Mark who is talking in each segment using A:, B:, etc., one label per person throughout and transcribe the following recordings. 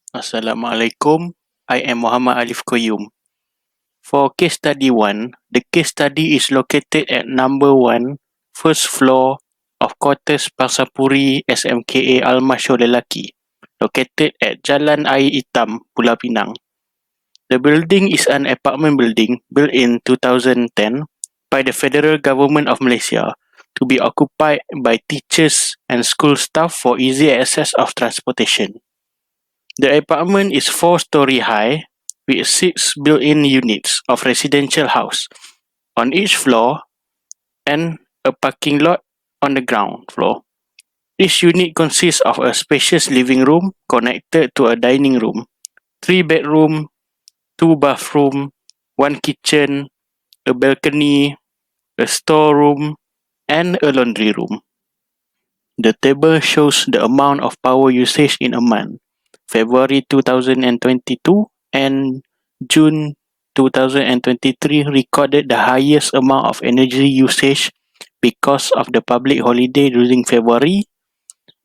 A: Assalamualaikum. I am Muhammad Alif Koyum. For case study 1, the case study is located at number 1, first floor of Quarters Pangsapuri SMKA Almasyo Lelaki, located at Jalan Air Hitam, Pulau Pinang. The building is an apartment building built in 2010 by the Federal Government of Malaysia to be occupied by teachers and school staff for easy access of transportation. The apartment is 4-story high with 6 built-in units of residential house on each floor and a parking lot on the ground floor. Each unit consists of a spacious living room connected to a dining room, 3 bedroom, 2 bathroom, 1 kitchen, a balcony, a storeroom, and a laundry room. The table shows the amount of power usage in a month, February 2022 and June 2023 recorded the highest amount of energy usage because of the public holiday during February.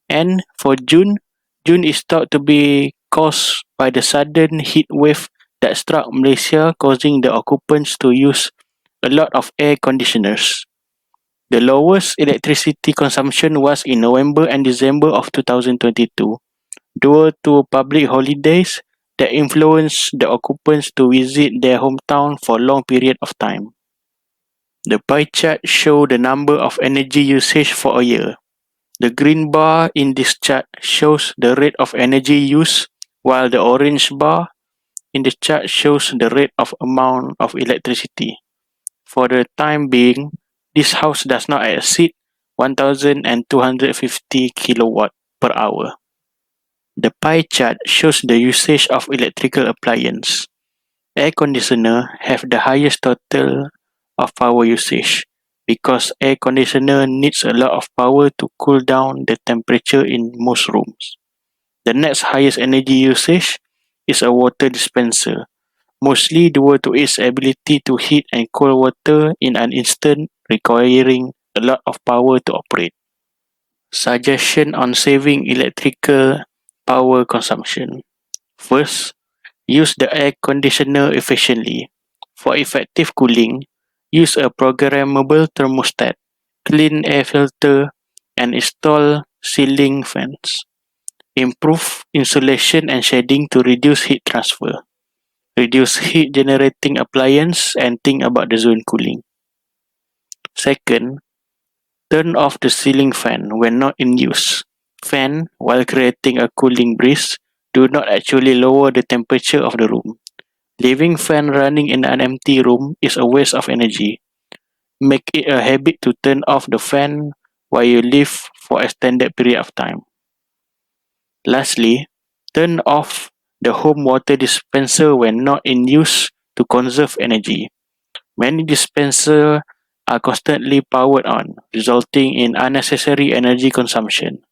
A: And for June is thought to be caused by the sudden heat wave that struck Malaysia, causing the occupants to use a lot of air conditioners. The lowest electricity consumption was in November and December of 2022, due to public holidays that influenced the occupants to visit their hometown for long period of time. The pie chart shows the number of energy usage for a year. The green bar in this chart shows the rate of energy use, while the orange bar in the chart shows the rate of amount of electricity. For the time being, this house does not exceed 1,250 kilowatt per hour. The pie chart shows the usage of electrical appliance. Air conditioner have the highest total of power usage because air conditioner needs a lot of power to cool down the temperature in most rooms. The next highest energy usage is a water dispenser, mostly due to its ability to heat and cool water in an instant, requiring a lot of power to operate. Suggestion on saving electrical power consumption. First, use the air conditioner efficiently. For effective cooling, use a programmable thermostat, clean air filter, and install ceiling fans. Improve insulation and shading to reduce heat transfer. Reduce heat generating appliance and think about the zone cooling. Second, turn off the ceiling fan when not in use. Fan, while creating a cooling breeze, do not actually lower the temperature of the room. Leaving fan running in an empty room is a waste of energy. Make it a habit to turn off the fan while you live for extended period of time. Lastly, turn off the home water dispenser when not in use to conserve energy. Many dispensers are constantly powered on, resulting in unnecessary energy consumption.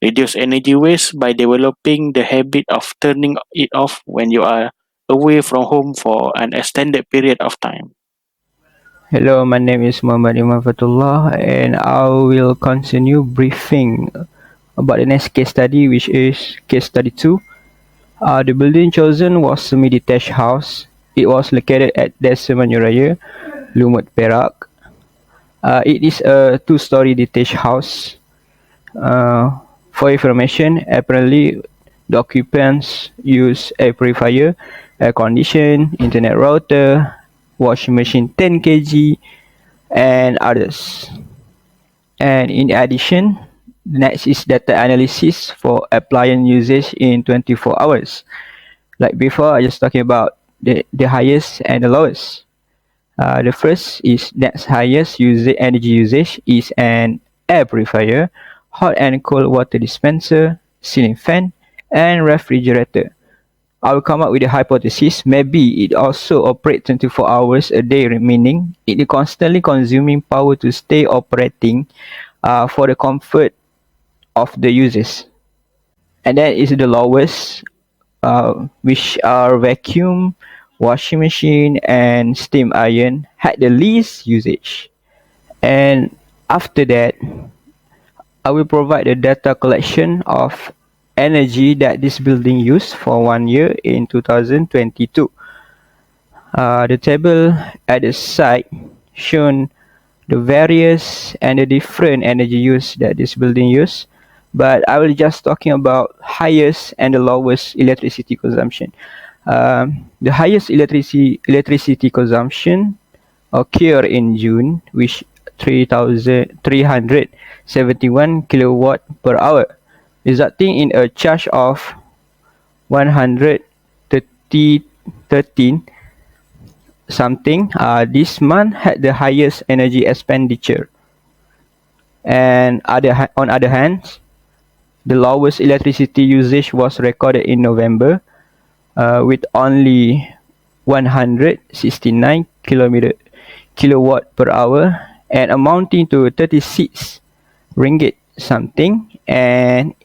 A: Reduce energy waste by developing the habit of turning it off when you are away from home for an extended period of time.
B: Hello, my name is Muhammad Imam Fatullah and I will continue briefing about the next case study, which is case study 2. The building chosen was semi-detached house. It was located at Desa Raya, Lumut, Perak. It is a 2-story detached house. For information, apparently the occupants use air purifier, air condition, internet router, washing machine 10 kg, and others. And in addition, next is data analysis for appliance usage in 24 hours. Like before, I just talking about the highest and the lowest. The first is next highest energy usage is an air purifier, hot and cold water dispenser, ceiling fan, and refrigerator. I will come up with a hypothesis. Maybe it also operates 24 hours a day, meaning it is constantly consuming power to stay operating for the comfort of the users. And then is the lowest, which are vacuum, washing machine, and steam iron had the least usage. And after that, I will provide the data collection of energy that this building used for 1 year in 2022. The table at the side shown the various and the different energy use that this building use, but I will just talking about highest and the lowest electricity consumption. The highest electricity consumption occur in June, which 3,371 kilowatt per hour, resulting in a charge of 113 something. This month had the highest energy expenditure. And on other hand, the lowest electricity usage was recorded in November, with only 169 kilowatt per hour and amounting to 36 ringgit something and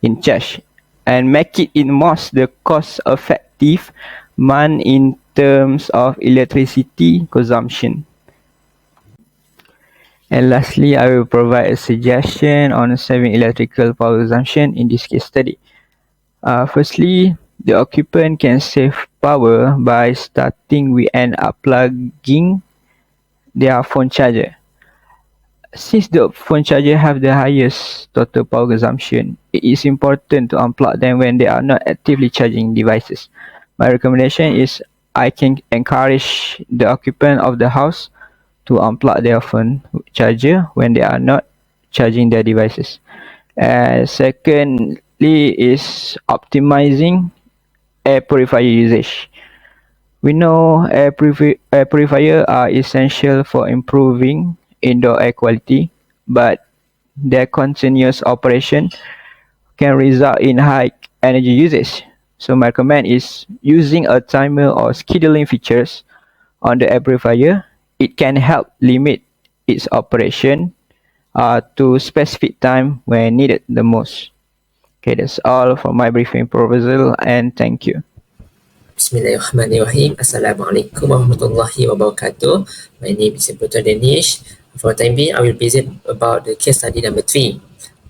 B: in charge, and make it in most the cost effective month in terms of electricity consumption. And lastly, I will provide a suggestion on saving electrical power consumption in this case study. Firstly, the occupant can save power by starting with and unplugging their phone charger. Since the phone charger have the highest total power consumption, it is important to unplug them when they are not actively charging devices. My recommendation is I can encourage the occupant of the house to unplug their phone charger when they are not charging their devices. And secondly is optimizing air purifier usage. We know air purifier are essential for improving indoor air quality, but their continuous operation can result in high energy usage. So my recommend is using a timer or scheduling features on the air purifier. It can help limit its operation to specific time when needed the most. Okay, that's all for my briefing proposal, and thank you.
C: Bismillahirrahmanirrahim. Assalamualaikum warahmatullahi wabarakatuh. My name is Putra Danish. For the time being, I will present about the case study number 3.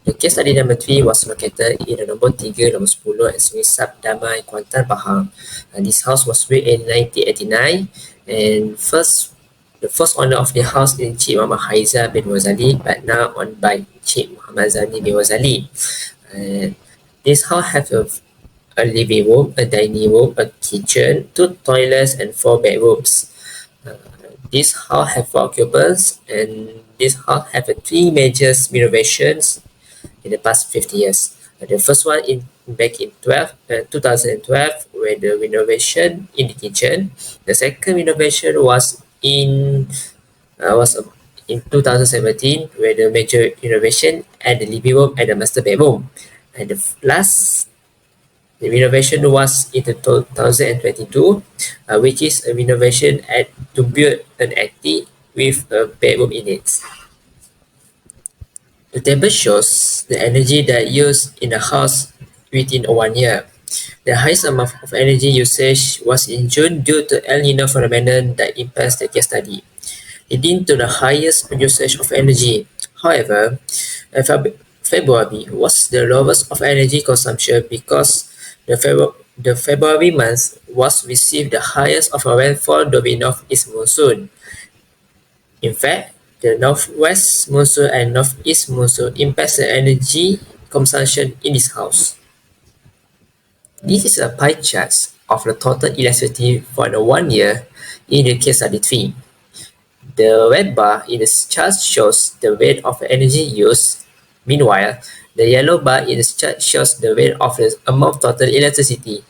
C: The case study number 3 was located in the nombor 3, nombor 10 at Semisap Damai, Kuantan, Pahang. This house was built in 1989, and the first owner of the house is Cik Muhammad Haiza bin Wazali, but now owned by Cik Muhammad Zani bin Wazali. This house has a living room, a dining room, a kitchen, 2 toilets, and 4 bedrooms. This house has 4 occupants, and this house has 3 major renovations in the past 50 years. The first one back in 2012, where the renovation in the kitchen. The second renovation was in 2017, where the major renovation at the living room and the master bedroom. And the renovation was in 2022, which is a renovation to build an attic with a bedroom in it. The table shows the energy that used in the house within 1 year. The highest amount of energy usage was in June due to El Nino phenomenon that impacts the case study, leading to the highest usage of energy. However, February was the lowest of energy consumption because the February month was received the highest of rainfall during northeast monsoon. In fact, the northwest monsoon and northeast monsoon impacts the energy consumption in this house. This is a pie chart of the total electricity for the 1 year in the case study 3. The red bar in the chart shows the rate of energy used. Meanwhile, the yellow bar in the chart shows the rate of the amount of total electricity.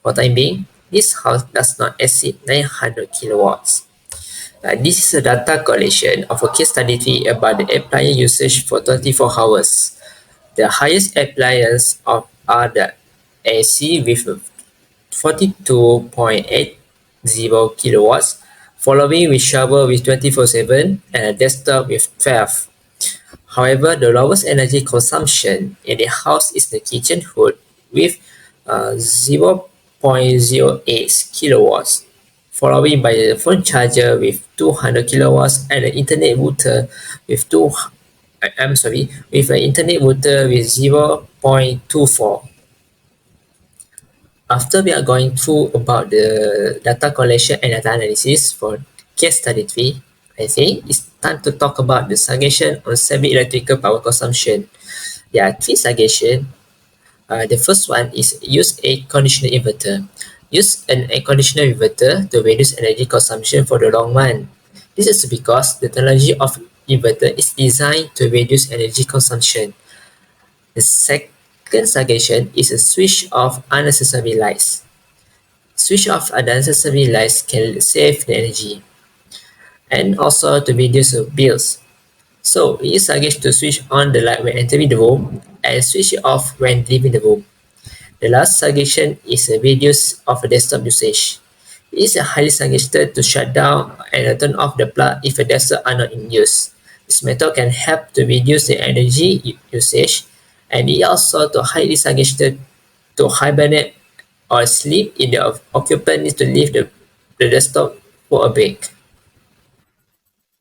C: For time being, this house does not exceed 900 kilowatts. This is a data collection of a case study 3 about the appliance usage for 24 hours. The highest appliances are the AC with 42.80 kilowatts, following with shower with 24/7 and a desktop with 12. However, the lowest energy consumption in the house is the kitchen hood with 0.08 kilowatts, following by the phone charger with 200 kilowatts and the internet router with an internet router with 0.24. After we are going through about the data collection and data analysis for case study 3, I think it's time to talk about the suggestion on semi-electrical power consumption. There are three suggestions. The first one is use a conditional inverter. Use an air conditioner inverter to reduce energy consumption for the long run. This is because the technology of inverter is designed to reduce energy consumption. The second suggestion is a switch off unnecessary lights. Switch off unnecessary lights can save the energy and also to reduce the bills. So it is suggested to switch on the light when entering the room and switch it off when leaving the room. The last suggestion is a reduce of desktop usage. It is highly suggested to shut down and turn off the plug if the desktop are not in use. This method can help to reduce the energy usage, and it also to highly suggested to hibernate or sleep if the occupant needs to leave the desktop for a break.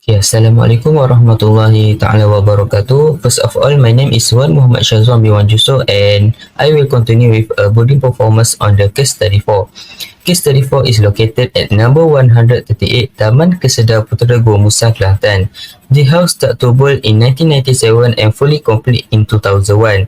D: Okay, Assalamualaikum warahmatullahi ta'ala wabarakatuh. First of all, my name is Wan Muhammad Shazwan bin Wan Juso, and I will continue with a building performance on the case study 4. Case study 4 is located at number 138 Taman Kesedar Putera Gua Musa, Kelantan. The house start to build in 1997 and fully complete in 2001.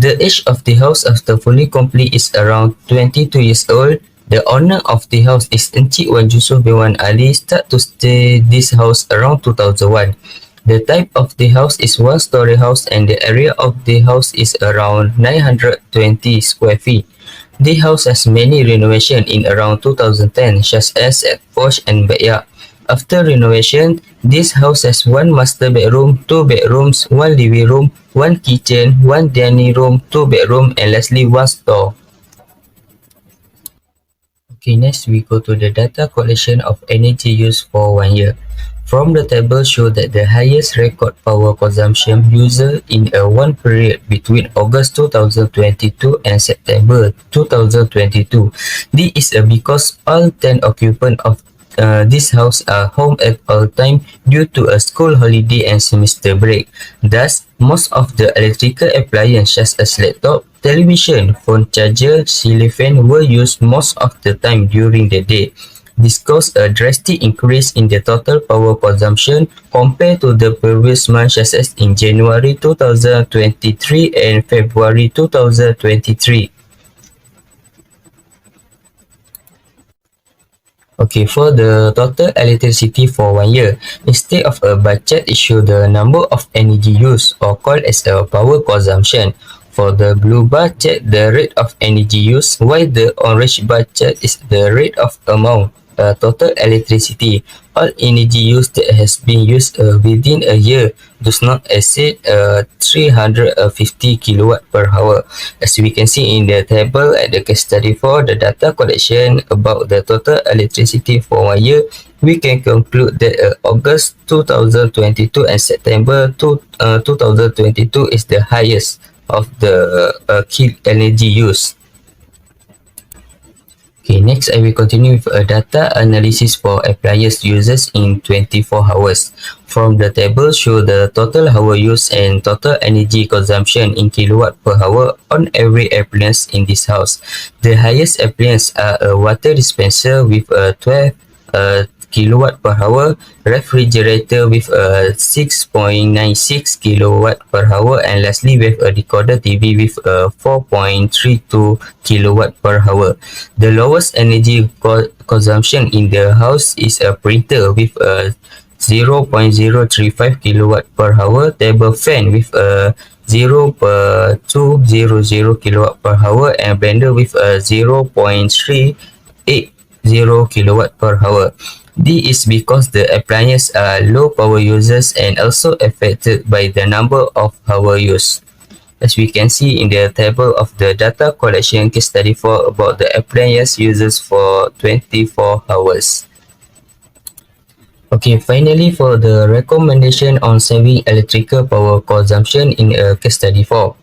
D: The age of the house after fully complete is around 22 years old. The owner of the house is Encik Wan Yusof bin Wan Ali, start to stay this house around 2001. The type of the house is one-story house and the area of the house is around 920 square feet. The house has many renovation in around 2010, such as at porch and backyard. After renovation, this house has one master bedroom, two bedrooms, one living room, one kitchen, one dining room, two bedroom, and lastly one store. Okay, next we go to the data collection of energy use for 1 year. From the table show that the highest record power consumption user in a one period between August 2022 and September 2022. This is because all 10 occupants of this house are home at all time due to a school holiday and semester break. Thus, most of the electrical appliances such as laptop, television, phone charger, ceiling fan were used most of the time during the day. This caused a drastic increase in the total power consumption compared to the previous month, such as in January 2023 and February 2023. Okay, for the total electricity for 1 year, instead of a bar chart, it shows the number of energy used or called as a power consumption. For the blue bar chart, the rate of energy used, while the orange bar chart is the rate of amount, total electricity. All energy used that has been used within a year does not exceed 350 kilowatt per hour. As we can see in the table at the case study 4, the data collection about the total electricity for 1 year, we can conclude that August 2022 and September 2022 is the highest of the key energy use. Okay, next I will continue with a data analysis for appliance users in 24 hours. From the table show the total hour use and total energy consumption in kilowatt per hour on every appliance in this house. The highest appliance are a water dispenser with a 12 kilowatt per hour, refrigerator with a 6.96 kilowatt per hour, and lastly with a decoder TV with a 4.32 kilowatt per hour. The lowest energy consumption in the house is a printer with a 0.035 kilowatt per hour, table fan with a 0.200 kilowatt per hour, and blender with a 0.380 kilowatt per hour. This is because the appliances are low power users and also affected by the number of hour use. As we can see in the table of the data collection case study 4 about the appliance users for 24 hours. Okay, finally for the recommendation on saving electrical power consumption in a case study 4.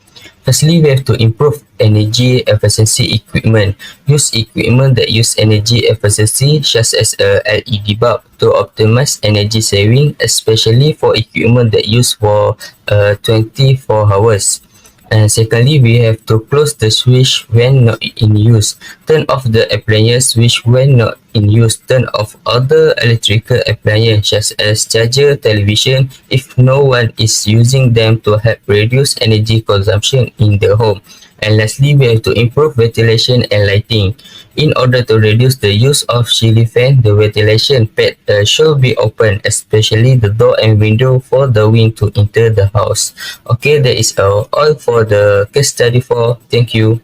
D: Firstly, we have to improve energy efficiency equipment. Use equipment that use energy efficiency such as a LED bulb to optimize energy saving, especially for equipment that use for 24 hours. And secondly, we have to close the switch when not in use. Turn off the appliance switch when not in use. Turn off other electrical appliances such as charger, television if no one is using them to help reduce energy consumption in the home. And lastly, we have to improve ventilation and lighting. In order to reduce the use of ceiling fan, the ventilation pad should be open, especially the door and window for the wind to enter the house. Okay, that is all for the case study 4. Thank you.